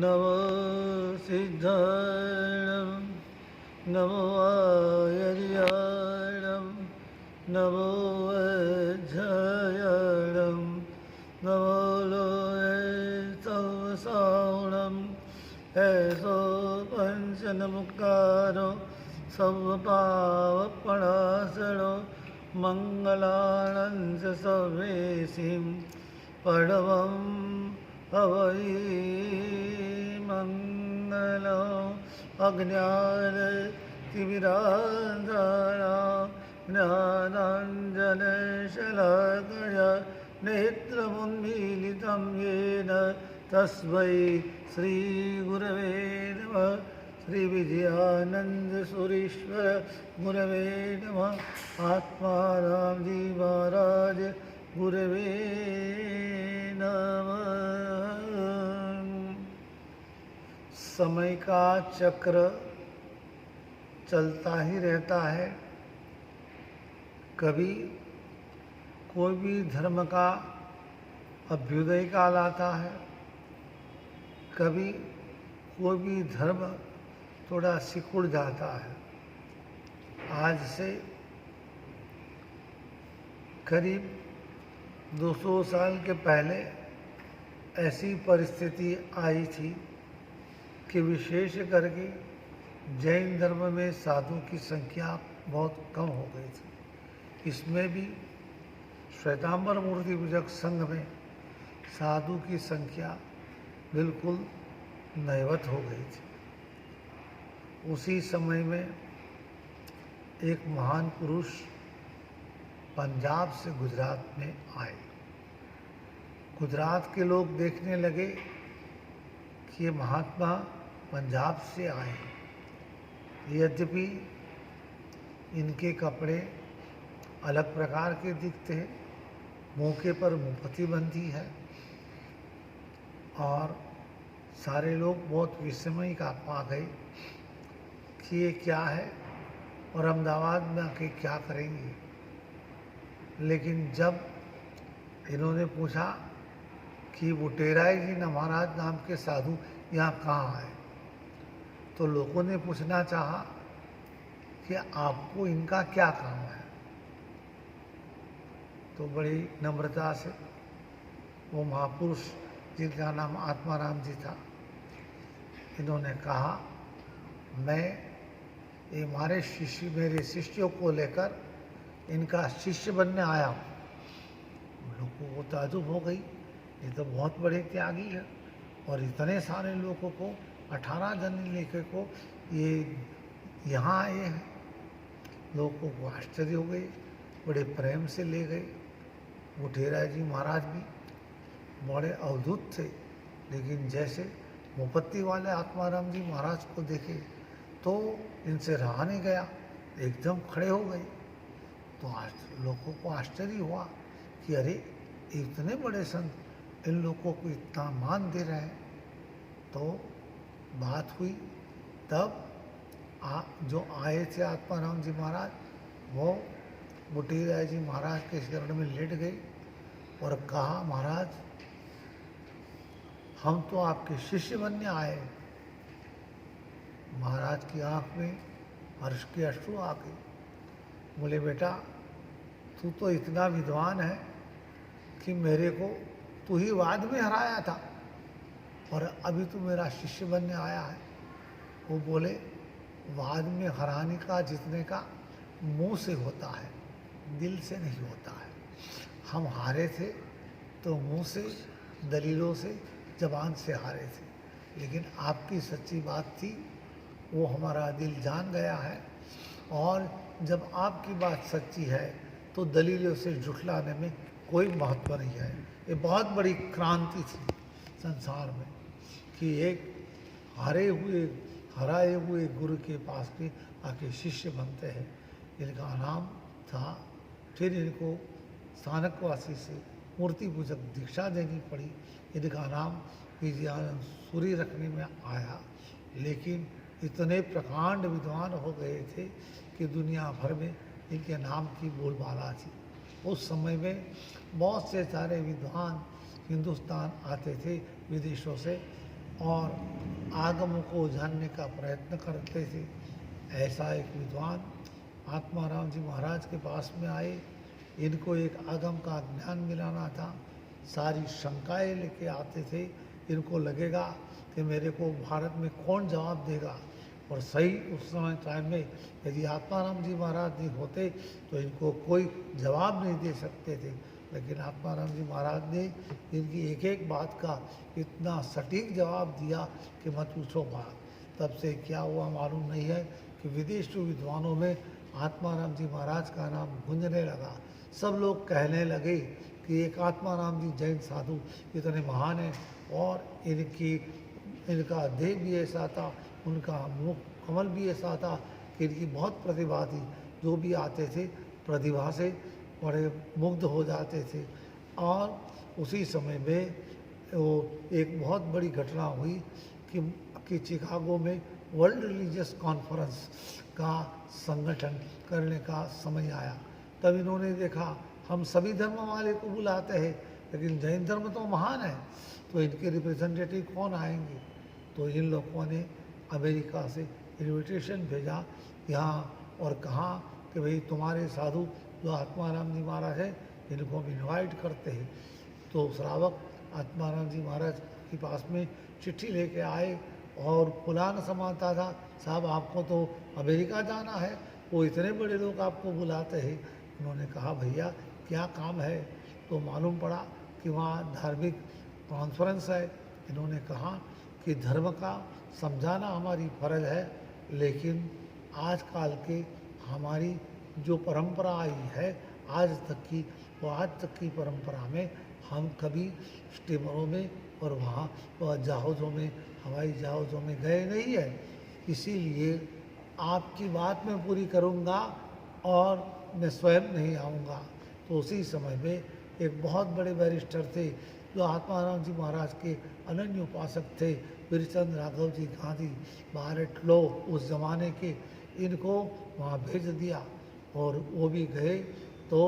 नमो सिद्धाणं नमो आयर्याणं नमो वज्रयाणं नमो लोये सौसाणं ऐसो पंचनमुकारो सर्वपावपणासनो मङ्गलानं च सर्वेसिं परमं हवै मङ्गलम् अज्ञानतिमिरान्धकाराः ज्ञानाञ्जनशलाकया नेत्रमुन्मीलितं येन तस्मै श्रीगुरवे नमः। श्रीविजयानन्दसुरीश्वर गुरवे नमः। आत्माराम जी महाराज गुरवे नमः। समय का चक्र चलता ही रहता है। कभी कोई भी धर्म का अभ्युदय काल आता है, कभी कोई भी धर्म थोड़ा सिकुड़ जाता है। आज से करीब 200 साल के पहले ऐसी परिस्थिति आई थी कि विशेष करके जैन धर्म में साधु की संख्या बहुत कम हो गई थी। इसमें भी श्वेतांबर मूर्ति पूजक संघ में साधु की संख्या बिल्कुल नैवत हो गई थी। उसी समय में एक महान पुरुष पंजाब से गुजरात में आए। गुजरात के लोग देखने लगे कि ये महात्मा पंजाब से आए, यद्यपि इनके कपड़े अलग प्रकार के दिखते हैं, मौके पर मुफती बंदी है और सारे लोग बहुत विस्मय का पा गए कि ये क्या है और अहमदाबाद में आके क्या करेंगे। लेकिन जब इन्होंने पूछा कि बुटेराय जी महाराज नाम के साधु यहाँ कहाँ आए, तो लोगों ने पूछना चाहा कि आपको इनका क्या काम है। तो बड़ी नम्रता से वो महापुरुष जिनका नाम आत्माराम जी था, इन्होंने कहा मैं ये मेरे शिष्यों को लेकर इनका शिष्य बनने आया हूँ। लोगों को ताजुब हो गई, ये तो बहुत बड़े त्यागी है और इतने सारे लोगों को 18 जन लेकर को ये यहाँ आए हैं। लोगों को आश्चर्य हो गए, बड़े प्रेम से ले गए। बुटेराय जी महाराज भी बड़े अवधूत थे, लेकिन जैसे मुपत्ती वाले आत्माराम जी महाराज को देखे तो इनसे रहा नहीं गया, एकदम खड़े हो गए। तो आज लोगों को आश्चर्य हुआ कि अरे इतने बड़े संत इन लोगों को इतना मान दे रहे हैं। तो बात हुई, तब जो आए थे आत्माराम जी महाराज वो बुटेराय जी महाराज के शरण में लेट गए और कहा महाराज हम तो आपके शिष्य बनने आए। महाराज की आंख में हर्ष के अश्रु आ गए। बोले बेटा तू तो इतना विद्वान है कि मेरे को तू ही वाद में हराया था और अभी तू मेरा शिष्य बनने आया है। वो बोले वाद में हराने का जितने का मुंह से होता है, दिल से नहीं होता है। हम हारे थे तो मुंह से, दलीलों से, जबान से हारे थे, लेकिन आपकी सच्ची बात थी वो हमारा दिल जान गया है। और जब आपकी बात सच्ची है तो दलीलों से जुटलाने में कोई महत्व नहीं है। ये बहुत बड़ी क्रांति थी संसार में कि एक हराए हुए गुरु के पास के आके शिष्य बनते हैं। इनका नाम था। फिर इनको स्थानकवासी से मूर्ति पूजक दीक्षा देनी पड़ी। इनका नाम विजयानंद सूरी रखने में आया, लेकिन इतने प्रकांड विद्वान हो गए थे कि दुनिया भर में इनके नाम की बोलबाला थी। उस समय में बहुत से सारे विद्वान हिंदुस्तान आते थे विदेशों से और आगम को जानने का प्रयत्न करते थे। ऐसा एक विद्वान आत्माराम जी महाराज के पास में आए। इनको एक आगम का ज्ञान मिलाना था। सारी शंकाएं लेके आते थे। इनको लगेगा कि मेरे को भारत में कौन जवाब देगा, और सही उस समय टाइम में यदि आत्माराम जी महाराज नहीं होते तो इनको कोई जवाब नहीं दे सकते थे। लेकिन आत्माराम जी महाराज ने इनकी एक एक बात का इतना सटीक जवाब दिया कि मत पूछो बात। तब से क्या हुआ मालूम नहीं है कि विदेशी विद्वानों में आत्माराम जी महाराज का नाम गूंजने लगा। सब लोग कहने लगे कि एक आत्माराम जी जैन साधु इतने महान हैं, और इनका देह भी ऐसा था, उनका मुख कमल भी ऐसा था कि इनकी बहुत प्रतिभा थी। जो भी आते थे प्रतिभा से बड़े मुग्ध हो जाते थे। और उसी समय में वो एक बहुत बड़ी घटना हुई कि चिकागो में वर्ल्ड रिलीजियस कॉन्फ्रेंस का संगठन करने का समय आया। तब इन्होंने देखा हम सभी धर्म वाले को बुलाते हैं, लेकिन जैन धर्म तो महान है, तो इनके रिप्रेजेंटेटिव कौन आएंगे। तो इन लोगों ने अमेरिका से इन्विटेशन भेजा यहाँ और कहा कि भाई तुम्हारे साधु जो आत्माराम जी महाराज है इनको हम इन्वाइट करते हैं। तो श्रावक आत्माराम जी महाराज के पास में चिट्ठी लेके आए और पुराना समाता था, साहब आपको तो अमेरिका जाना है, वो इतने बड़े लोग आपको बुलाते हैं। उन्होंने कहा भैया क्या काम है। तो मालूम पड़ा कि वहाँ धार्मिक कॉन्फ्रेंस है। इन्होंने कहा कि धर्म का समझाना हमारी फर्ज है, लेकिन आजकल के हमारी जो परंपरा आई है आज तक की, वो आज तक की परंपरा में हम कभी स्टीमरों में और वहाँ जहाज़ों में, हवाई जहाज़ों में गए नहीं है। इसीलिए आपकी बात मैं पूरी करूँगा और मैं स्वयं नहीं आऊँगा। तो उसी समय में एक बहुत बड़े बैरिस्टर थे जो आत्माराम जी महाराज के अनन्य उपासक थे, वीरचंद राघव जी गांधी, बारेट लो उस ज़माने के, इनको वहाँ भेज दिया। और वो भी गए तो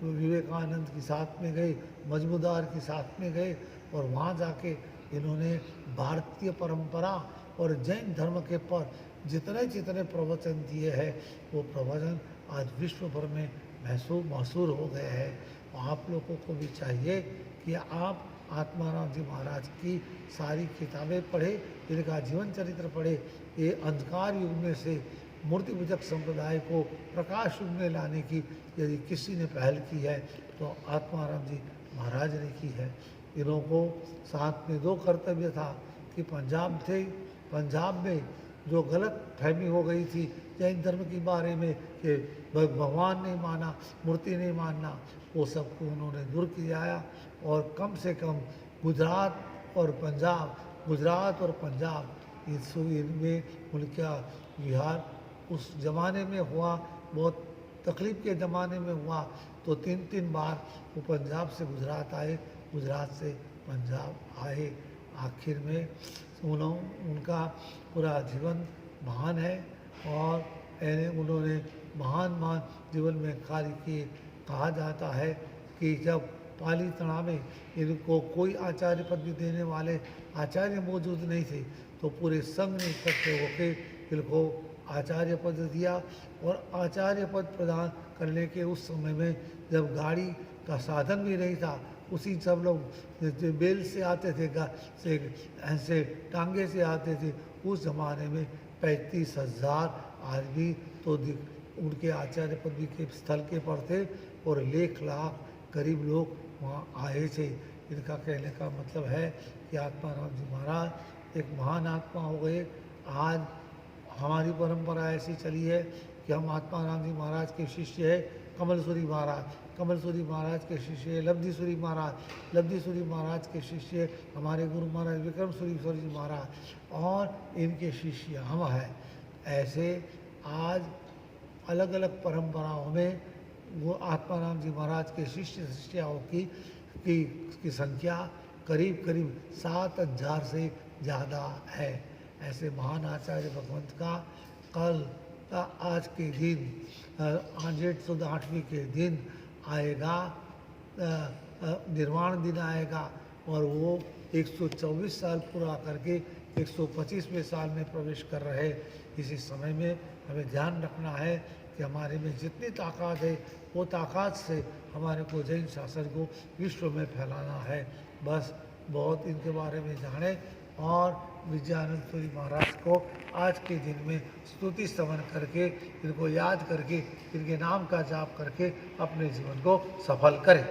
विवेकानंद के साथ में गए, मजमूदार के साथ में गए, और वहाँ जाके इन्होंने भारतीय परंपरा और जैन धर्म के पर जितने जितने प्रवचन दिए हैं वो प्रवचन आज विश्व भर में मशहूर हो गए हैं। आप लोगों को भी चाहिए कि आप आत्माराम जी महाराज की सारी किताबें पढ़े, इनका जीवन चरित्र पढ़े। ये अंधकार युग में से मूर्ति पूजक संप्रदाय को प्रकाश युग में लाने की यदि किसी ने पहल की है तो आत्माराम जी महाराज ने की है। इन्हों को साथ में दो कर्तव्य था कि पंजाब में जो गलत फहमी हो गई थी जैन धर्म के बारे में कि भगवान नहीं माना, मूर्ति नहीं मानना, वो सबको उन्होंने दूर किया। और कम से कम गुजरात और पंजाब इनमें उनका विहार उस ज़माने में हुआ, बहुत तकलीफ़ के ज़माने में हुआ। तो 3 बार वो पंजाब से गुजरात आए, गुजरात से पंजाब आए। आखिर में उनका पूरा जीवन महान है और उन्होंने महान जीवन में कार्य किए। कहा जाता है कि जब पाली तणा में इनको कोई आचार्य पद भी देने वाले आचार्य मौजूद नहीं थे, तो पूरे संघ ने इकट्ठे होकर इनको आचार्य पद दिया। और आचार्य पद प्रदान करने के उस समय में जब गाड़ी का साधन भी नहीं था, उसी सब लोग बेल से आते थे, ऐसे टांगे से आते थे। उस ज़माने में 35,000 आदमी तो उनके आचार्य पदवी के स्थल के पर थे और 1,00,000 करीब लोग वहाँ आए थे। इनका कहने का मतलब है कि आत्माराम जी महाराज एक महान आत्मा हो गए। आज हमारी परंपरा ऐसी चली है कि हम आत्माराम जी महाराज के शिष्य है कमलसूरी महाराज के शिष्य है लब्धिसूरी महाराज के शिष्य हमारे गुरु महाराज विक्रम सूरी जी महाराज, और इनके शिष्य हम हैं। ऐसे आज अलग अलग परंपराओं में वो आत्माराम जी महाराज के शिष्याओं की संख्या करीब 7,000 से ज़्यादा है। ऐसे महान आचार्य भगवंत का आज के दिन जेठ सुद 8वीं के दिन आएगा, निर्वाण दिन आएगा। और वो 124 साल पूरा करके 125वें साल में प्रवेश कर रहे। इसी समय में हमें ध्यान रखना है कि हमारे में जितनी ताकत है वो ताकत से हमारे को जैन शासन को विश्व में फैलाना है। बस बहुत इनके बारे में जाने और विजयानंद सूरी महाराज को आज के दिन में स्तुति स्तवन करके, इनको याद करके, इनके नाम का जाप करके अपने जीवन को सफल करें।